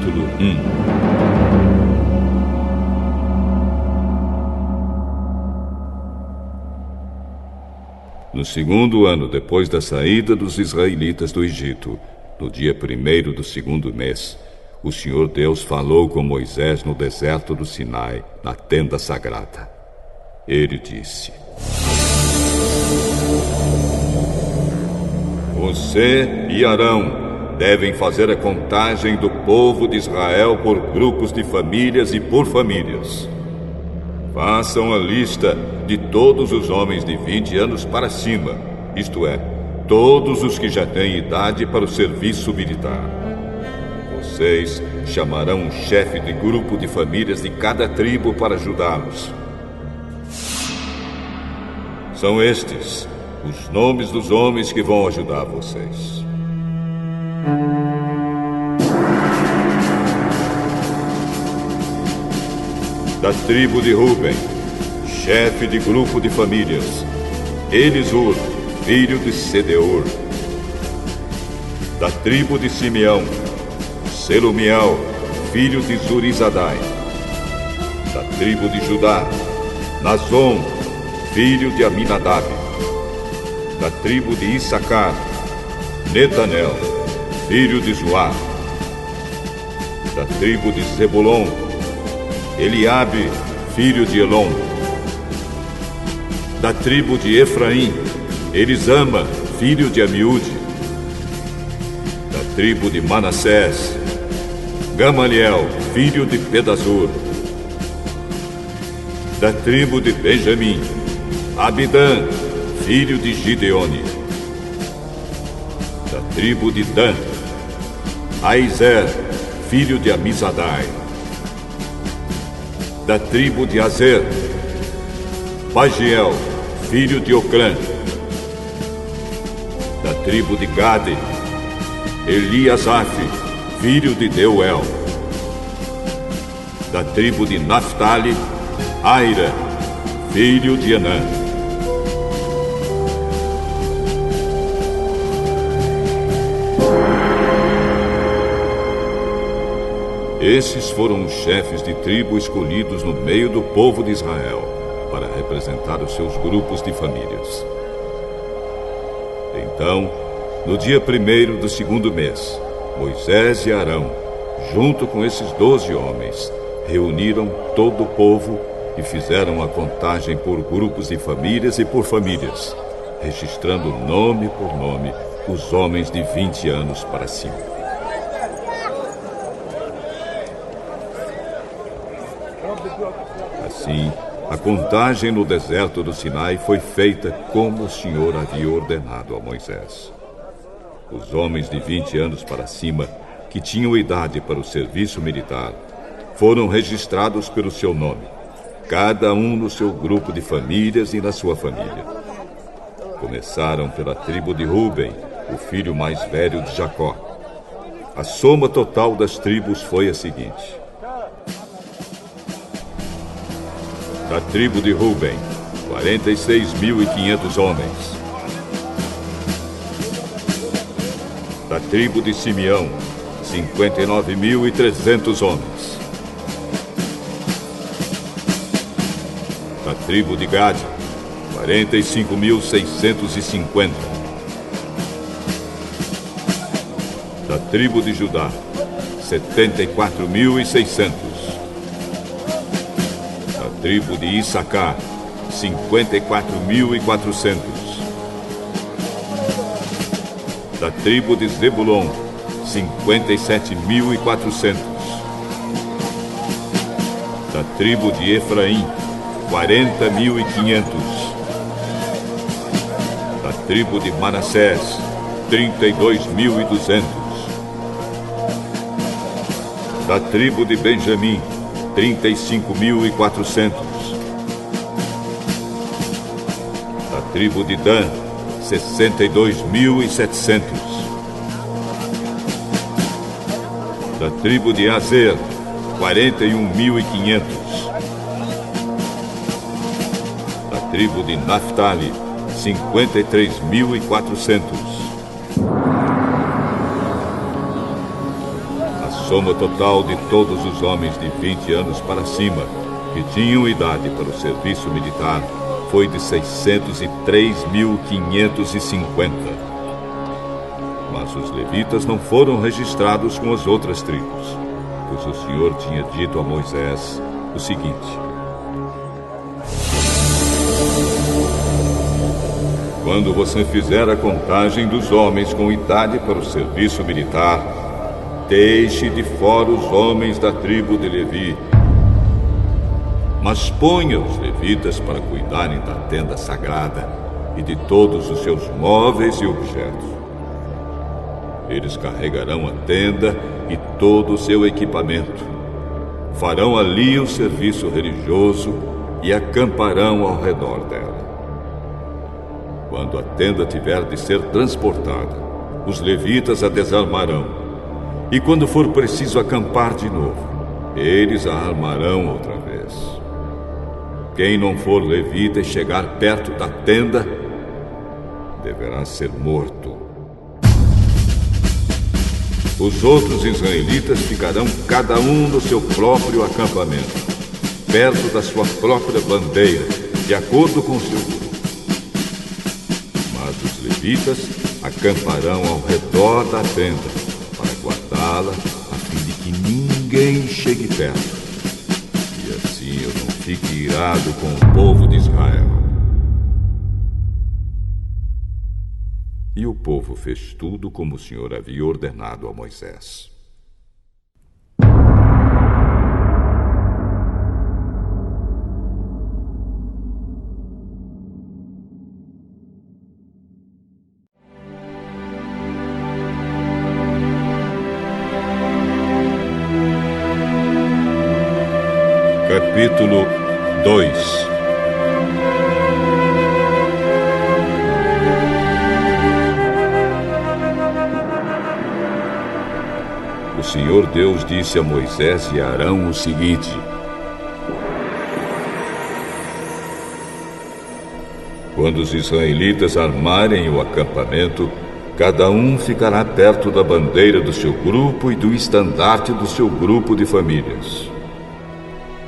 Capítulo 1. No segundo ano depois da saída dos israelitas do Egito, no dia 1º do segundo mês, o Senhor Deus falou com Moisés no deserto do Sinai, na tenda sagrada. Ele disse: Você e Arão devem fazer a contagem do povo de Israel por grupos de famílias e por famílias. Façam a lista de todos os homens de 20 anos para cima, isto é, todos os que já têm idade para o serviço militar. Vocês chamarão um chefe de grupo de famílias de cada tribo para ajudá-los. São estes os nomes dos homens que vão ajudar vocês. Da tribo de Ruben, chefe de grupo de famílias, Elisur, filho de Sedeur. Da tribo de Simeão, Selumiel, filho de Zurizadai. Da tribo de Judá, Nazon, filho de Aminadab. Da tribo de Issacar, Netanel, filho de Zoar. Da tribo de Zebulon, Eliabe, filho de Elon. Da tribo de Efraim, Elisama, filho de Amiúde. Da tribo de Manassés, Gamaliel, filho de Pedazur. Da tribo de Benjamim, Abidã, filho de Gideone. Da tribo de Dan, Aizer, filho de Amizadai. Da tribo de Azer, Pagiel, filho de Ocrã. Da tribo de Gade, Eliasaf, filho de Deuel. Da tribo de Naphtali, Aira, filho de Anã. Esses foram os chefes de tribo escolhidos no meio do povo de Israel para representar os seus grupos de famílias. Então, no dia 1º do segundo mês, Moisés e Arão, junto com esses 12 homens, reuniram todo o povo e fizeram a contagem por grupos de famílias e por famílias, registrando nome por nome os homens de 20 anos para cima. Assim, a contagem no deserto do Sinai foi feita como o Senhor havia ordenado a Moisés. Os homens de 20 anos para cima, que tinham idade para o serviço militar, foram registrados pelo seu nome, cada um no seu grupo de famílias e na sua família. Começaram pela tribo de Ruben, o filho mais velho de Jacó. A soma total das tribos foi a seguinte: da tribo de Ruben, 46.500 homens. Da tribo de Simeão, 59.300 homens. Da tribo de Gade, 45.650. Da tribo de Judá, 74.600. Da tribo de Issacar, 54.400. Da tribo de Zebulon, 57.400. Da tribo de Efraim, 40.500. Da tribo de Manassés, 32.200. Da tribo de Benjamim, 35.400. Da tribo de Dan, 62.700. Da tribo de Azer, 41.500. Da tribo de Naphtali, 53.400. A soma total de todos os homens de 20 anos para cima que tinham idade para o serviço militar foi de 603.550. Mas os levitas não foram registrados com as outras tribos, pois o Senhor tinha dito a Moisés o seguinte: quando você fizer a contagem dos homens com idade para o serviço militar, deixe de fora os homens da tribo de Levi, mas ponha os levitas para cuidarem da tenda sagrada e de todos os seus móveis e objetos. Eles carregarão a tenda e todo o seu equipamento, farão ali o serviço religioso e acamparão ao redor dela. Quando a tenda tiver de ser transportada, os levitas a desarmarão, e quando for preciso acampar de novo, eles a armarão outra vez. Quem não for levita e chegar perto da tenda, deverá ser morto. Os outros israelitas ficarão cada um no seu próprio acampamento, perto da sua própria bandeira, de acordo com o seu grupo. Mas os levitas acamparão ao redor da tenda, para guardá-la, a fim de que ninguém chegue perto. E assim eu não fique irado com o povo de Israel. E o povo fez tudo como o Senhor havia ordenado a Moisés. Capítulo 2. O Senhor Deus disse a Moisés e a Arão o seguinte: quando os israelitas armarem o acampamento, cada um ficará perto da bandeira do seu grupo e do estandarte do seu grupo de famílias.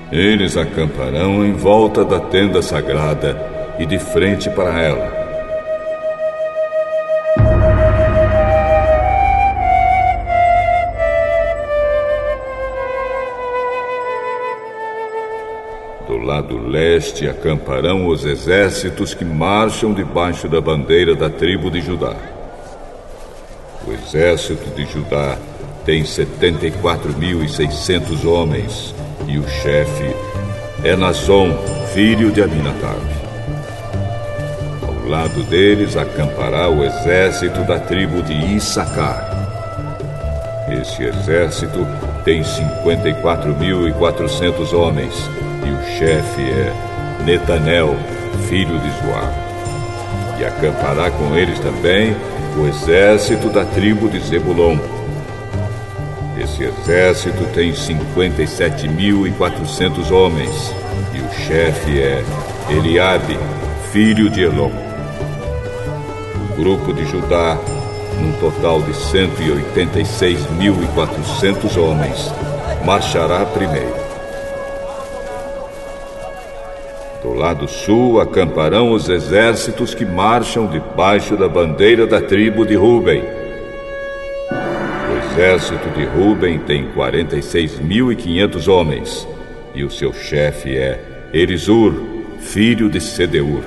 Eles acamparão em volta da tenda sagrada e de frente para ela. Do lado leste acamparão os exércitos que marcham debaixo da bandeira da tribo de Judá. O exército de Judá tem 74.600 homens, e o chefe é Naasson, filho de Aminadab. Ao lado deles acampará o exército da tribo de Issacar. Esse exército tem 54.400 homens, e o chefe é Netanel, filho de Zoar. E acampará com eles também o exército da tribo de Zebulon. Esse exército tem 57.400 homens, e o chefe é Eliabe, filho de Elom. O grupo de Judá, num total de 186.400 homens, marchará primeiro. Do lado sul acamparão os exércitos que marcham debaixo da bandeira da tribo de Ruben. O exército de Ruben tem 46.500 homens, e o seu chefe é Elisur, filho de Sedeur.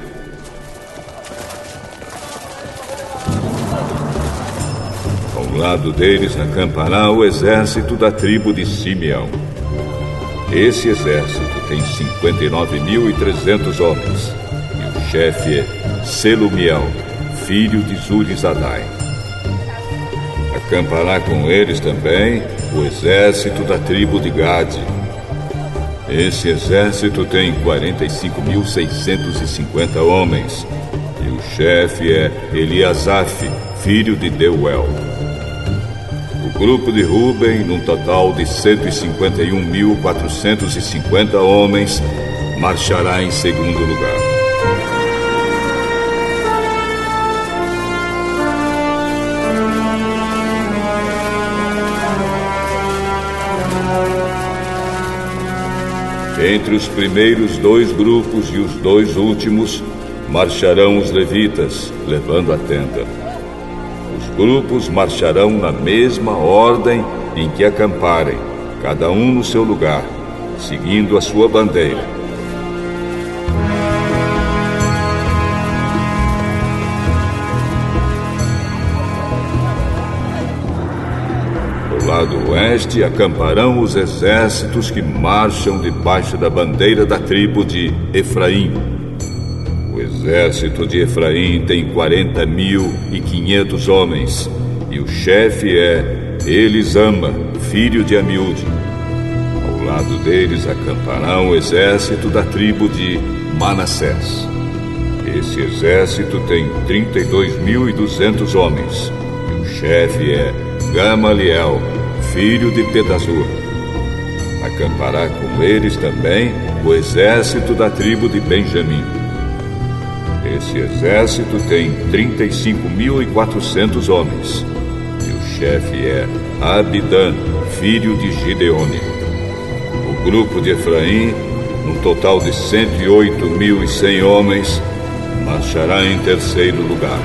Ao lado deles acampará o exército da tribo de Simeão. Esse exército tem 59.300 homens, e o chefe é Selumiel, filho de Zurizadai. Acampará com eles também o exército da tribo de Gade. Esse exército tem 45.650 homens, e o chefe é Eliasaf, filho de Deuel. O grupo de Ruben, num total de 151.450 homens, marchará em segundo lugar. Entre os primeiros 2 grupos e os 2 últimos, marcharão os levitas, levando a tenda. Os grupos marcharão na mesma ordem em que acamparem, cada um no seu lugar, seguindo a sua bandeira. Do lado oeste acamparão os exércitos que marcham debaixo da bandeira da tribo de Efraim. O exército de Efraim tem 40.500 homens, e o chefe é Elisama, filho de Amiúde. Ao lado deles acamparão o exército da tribo de Manassés. Esse exército tem 32.200 homens, e o chefe é Gamaliel, filho de Pedazur. Acampará com eles também o exército da tribo de Benjamim. Esse exército tem 35.400 homens, e o chefe é Abidã, filho de Gideone. O grupo de Efraim, num total de 108.100 homens, marchará em terceiro lugar.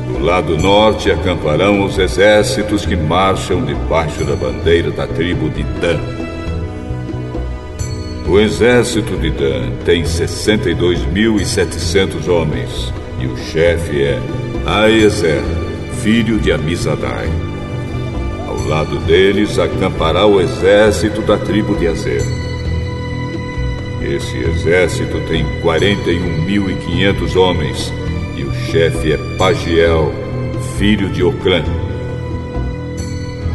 Do lado norte acamparão os exércitos que marcham debaixo da bandeira da tribo de Dan. O exército de Dan tem 62.700 homens, e o chefe é Aezer, filho de Amizadai. Ao lado deles acampará o exército da tribo de Azer. Esse exército tem 41.500 homens, e o chefe é Pagiel, filho de Ocrã.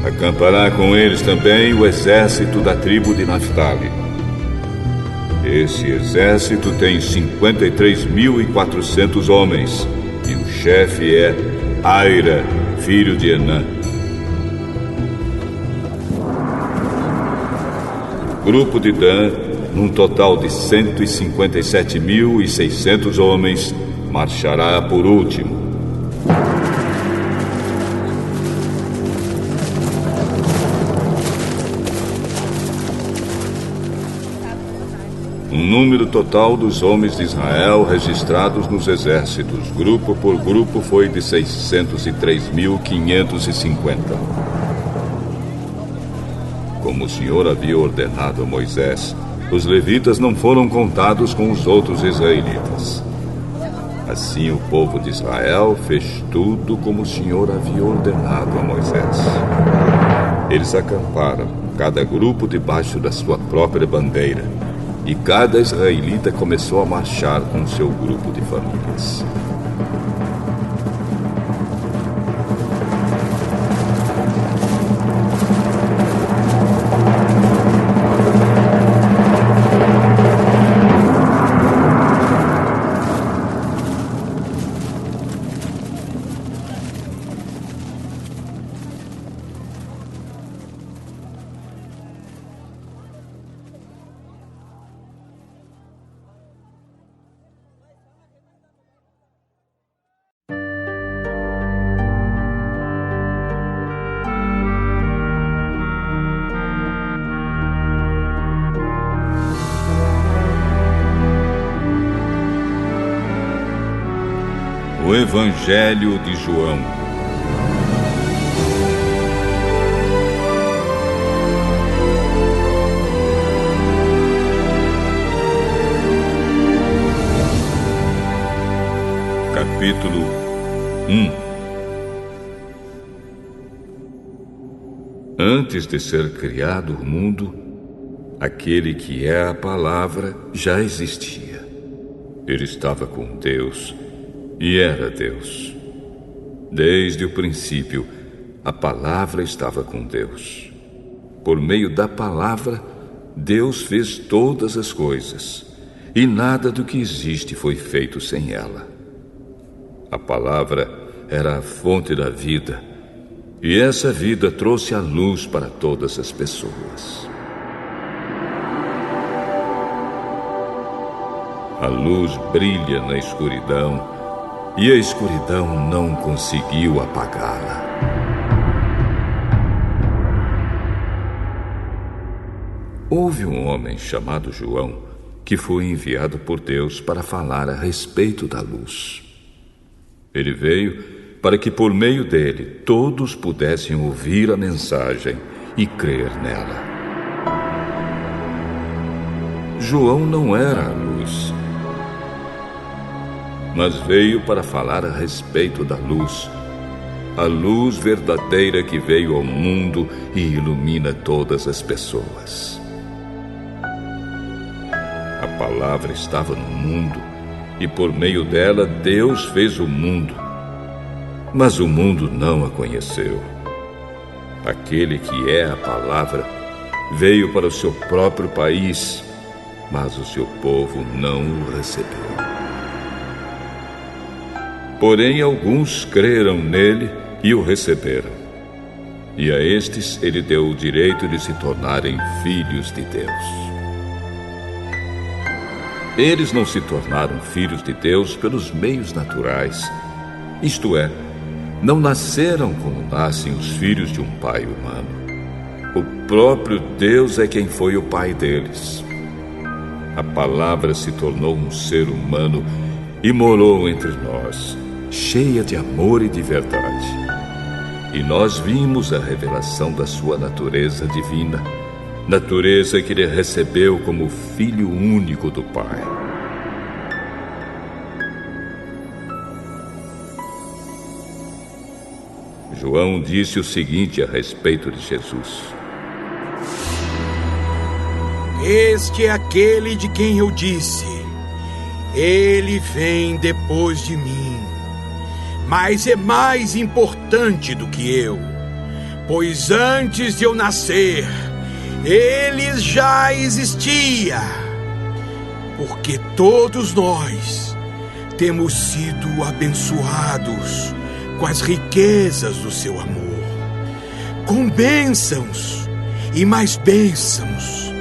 Acampará com eles também o exército da tribo de Naftali. Esse exército tem 53.400 homens, e o chefe é Aira, filho de Enã. O grupo de Dan, num total de 157.600 homens, marchará por último. O número total dos homens de Israel registrados nos exércitos, grupo por grupo, foi de 603.550. Como o Senhor havia ordenado a Moisés, os levitas não foram contados com os outros israelitas. Assim o povo de Israel fez tudo como o Senhor havia ordenado a Moisés. Eles acamparam, cada grupo debaixo da sua própria bandeira, e cada israelita começou a marchar com seu grupo de famílias. O Evangelho de João. Capítulo 1. Antes de ser criado o mundo, aquele que é a palavra já existia. Ele estava com Deus e era Deus. Desde o princípio, a palavra estava com Deus. Por meio da palavra, Deus fez todas as coisas, e nada do que existe foi feito sem ela. A palavra era a fonte da vida, e essa vida trouxe a luz para todas as pessoas. A luz brilha na escuridão, e a escuridão não conseguiu apagá-la. Houve um homem chamado João que foi enviado por Deus para falar a respeito da luz. Ele veio para que por meio dele todos pudessem ouvir a mensagem e crer nela. João não era a luz, mas veio para falar a respeito da luz, a luz verdadeira que veio ao mundo e ilumina todas as pessoas. A palavra estava no mundo, e por meio dela Deus fez o mundo. Mas o mundo não a conheceu. Aquele que é a palavra veio para o seu próprio país, mas o seu povo não o recebeu. Porém, alguns creram nele e o receberam. E a estes ele deu o direito de se tornarem filhos de Deus. Eles não se tornaram filhos de Deus pelos meios naturais, isto é, não nasceram como nascem os filhos de um pai humano. O próprio Deus é quem foi o pai deles. A palavra se tornou um ser humano e morou entre nós, cheia de amor e de verdade. E nós vimos a revelação da sua natureza divina, natureza que ele recebeu como filho único do Pai. João disse o seguinte a respeito de Jesus: Este é aquele de quem eu disse: ele vem depois de mim, mas é mais importante do que eu, pois antes de eu nascer, ele já existia. Porque todos nós temos sido abençoados com as riquezas do seu amor, com bênçãos e mais bênçãos.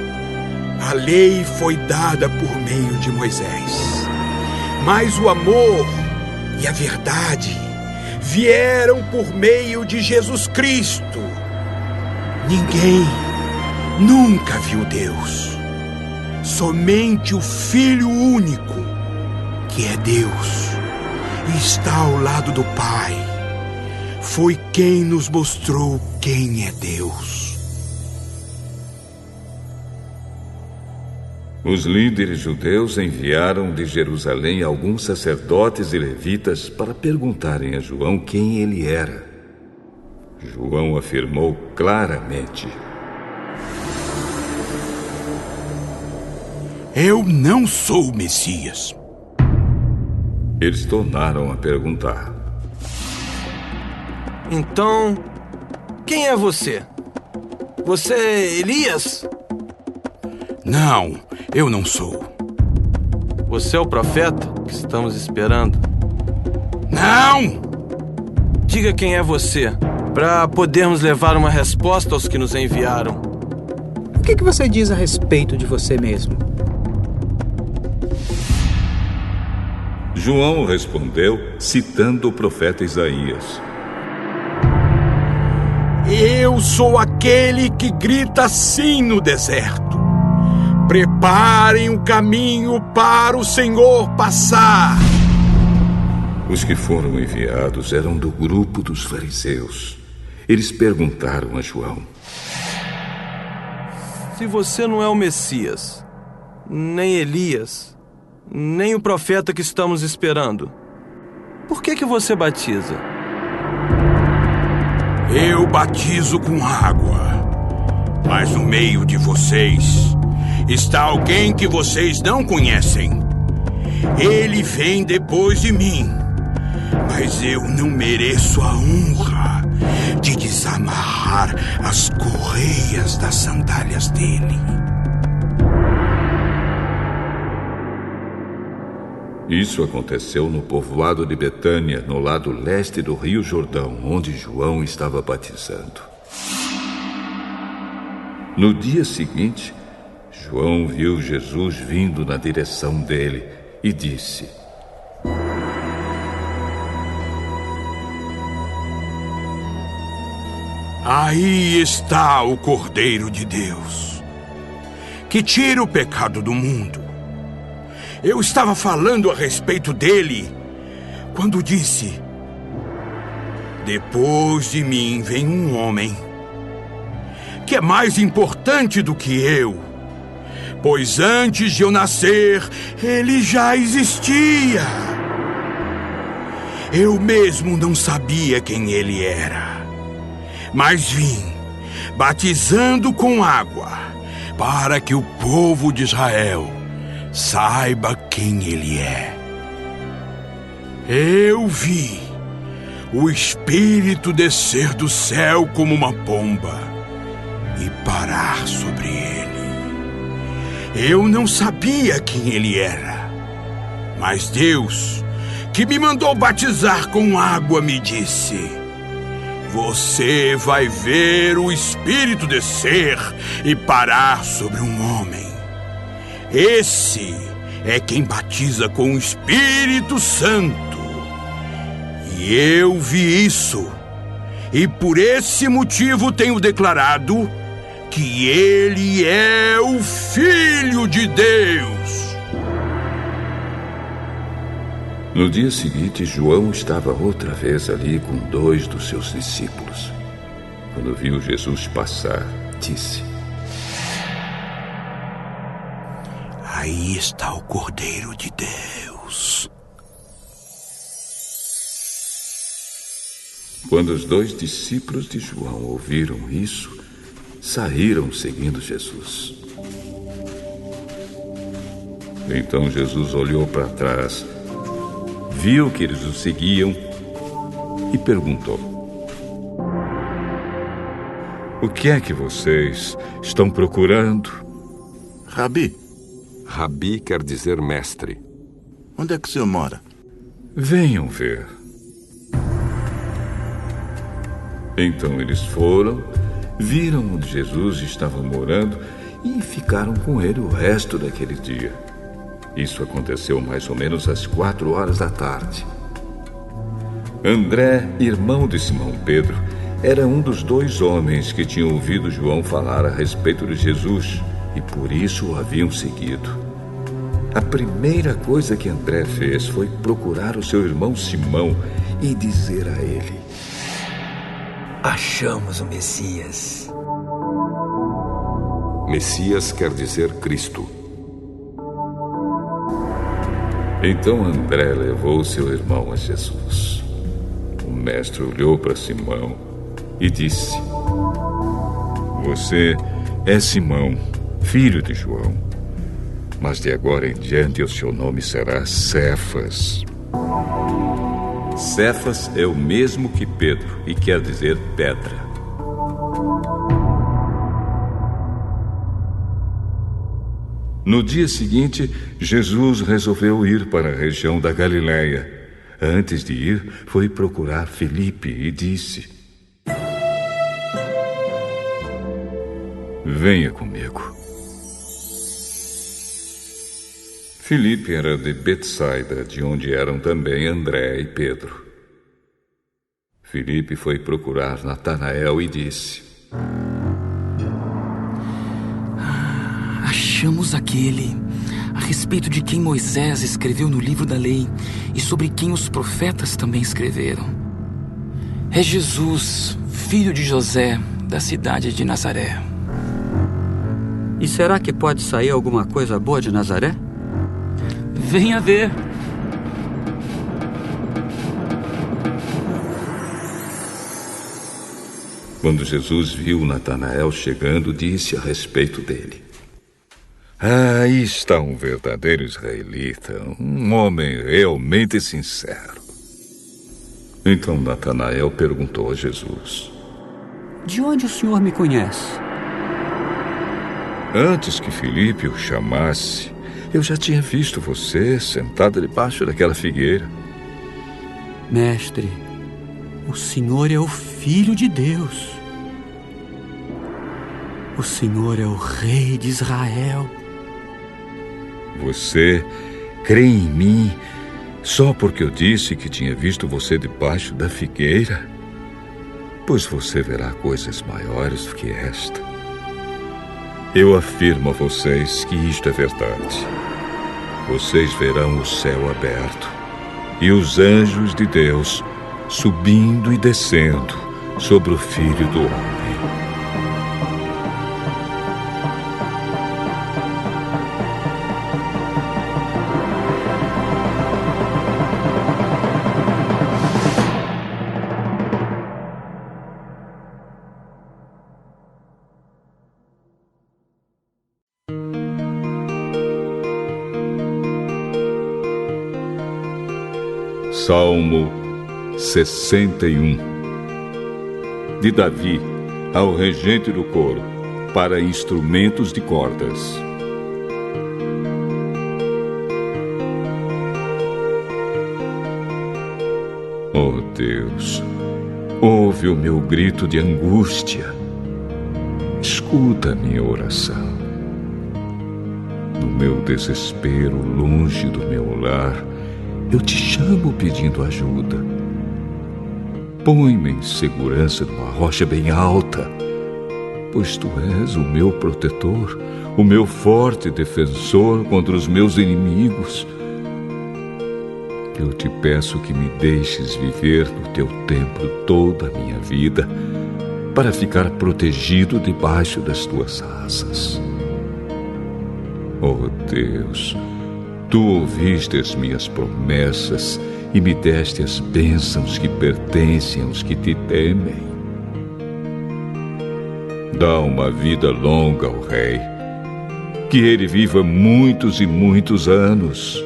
A lei foi dada por meio de Moisés, mas o amor e a verdade vieram por meio de Jesus Cristo. Ninguém nunca viu Deus. Somente o Filho único, que é Deus e está ao lado do Pai, foi quem nos mostrou quem é Deus. Os líderes judeus enviaram de Jerusalém alguns sacerdotes e levitas para perguntarem a João quem ele era. João afirmou claramente: Eu não sou o Messias. Eles tornaram a perguntar: Então, quem é você? Você é Elias? Não, eu não sou. Você é o profeta que estamos esperando? Não! Diga quem é você, para podermos levar uma resposta aos que nos enviaram. O que você diz a respeito de você mesmo? João respondeu, citando o profeta Isaías: Eu sou aquele que grita assim no deserto: preparem o caminho para o Senhor passar. Os que foram enviados eram do grupo dos fariseus. Eles perguntaram a João: Se você não é o Messias, nem Elias, nem o profeta que estamos esperando, por que você batiza? Eu batizo com água, mas no meio de vocês está alguém que vocês não conhecem. Ele vem depois de mim, mas eu não mereço a honra de desamarrar as correias das sandálias dele. Isso aconteceu no povoado de Betânia, no lado leste do Rio Jordão, onde João estava batizando. No dia seguinte, João viu Jesus vindo na direção dele e disse: Aí está o Cordeiro de Deus, que tira o pecado do mundo. Eu estava falando a respeito dele quando disse: depois de mim vem um homem que é mais importante do que eu, pois antes de eu nascer, ele já existia. Eu mesmo não sabia quem ele era, mas vim batizando com água para que o povo de Israel saiba quem ele é. Eu vi o Espírito descer do céu como uma pomba e parar sobre ele. Eu não sabia quem ele era, mas Deus, que me mandou batizar com água, me disse: você vai ver o Espírito descer e parar sobre um homem. Esse é quem batiza com o Espírito Santo. E eu vi isso, e por esse motivo tenho declarado que ele é o Filho de Deus. No dia seguinte, João estava outra vez ali com 2 dos seus discípulos. Quando viu Jesus passar, disse: aí está o Cordeiro de Deus. Quando os 2 discípulos de João ouviram isso, saíram seguindo Jesus. Então Jesus olhou para trás, viu que eles o seguiam e perguntou: o que é que vocês estão procurando? Rabi. Rabi quer dizer mestre. Onde é que o senhor mora? Venham ver. Então eles foram, viram onde Jesus estava morando e ficaram com ele o resto daquele dia. Isso aconteceu mais ou menos às 4 horas da tarde. André, irmão de Simão Pedro, era um dos 2 homens que tinham ouvido João falar a respeito de Jesus e por isso o haviam seguido. A primeira coisa que André fez foi procurar o seu irmão Simão e dizer a ele: achamos o Messias. Messias quer dizer Cristo. Então André levou seu irmão a Jesus. O mestre olhou para Simão e disse: você é Simão, filho de João, mas de agora em diante o seu nome será Cefas. Cefas é o mesmo que Pedro e quer dizer pedra. No dia seguinte, Jesus resolveu ir para a região da Galileia. Antes de ir, foi procurar Filipe e disse: venha comigo. Filipe era de Betsaida, de onde eram também André e Pedro. Filipe foi procurar Natanael e disse: achamos aquele a respeito de quem Moisés escreveu no livro da lei e sobre quem os profetas também escreveram. É Jesus, filho de José, da cidade de Nazaré. E será que pode sair alguma coisa boa de Nazaré? Venha ver. Quando Jesus viu Natanael chegando, disse a respeito dele: aí está um verdadeiro israelita, um homem realmente sincero. Então Natanael perguntou a Jesus: de onde o senhor me conhece? Antes que Filipe o chamasse, eu já tinha visto você sentado debaixo daquela figueira. Mestre, o senhor é o Filho de Deus. O senhor é o Rei de Israel. Você crê em mim só porque eu disse que tinha visto você debaixo da figueira? pois você verá coisas maiores do que esta. Eu afirmo a vocês que isto é verdade. Vocês verão o céu aberto e os anjos de Deus subindo e descendo sobre o Filho do Homem. Salmo 61. De Davi ao regente do coro, para instrumentos de cordas. Oh Deus, ouve o meu grito de angústia. Escuta a minha oração. No meu desespero, longe do meu lar, eu te chamo pedindo ajuda. Põe-me em segurança numa rocha bem alta, pois tu és o meu protetor, o meu forte defensor contra os meus inimigos. Eu te peço que me deixes viver no teu templo toda a minha vida, para ficar protegido debaixo das tuas asas. Oh Deus, tu ouviste as minhas promessas e me deste as bênçãos que pertencem aos que te temem. Dá uma vida longa ao rei, que ele viva muitos e muitos anos,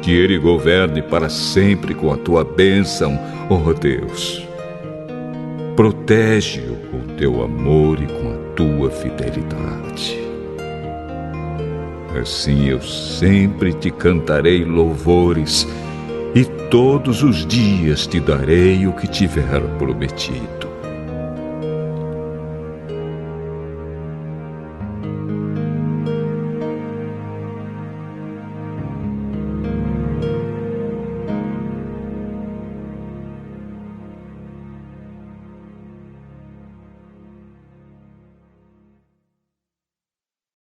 que ele governe para sempre com a tua bênção, ó Deus. Protege-o com teu amor e com a tua fidelidade. Assim eu sempre te cantarei louvores, e todos os dias te darei o que tiver prometido.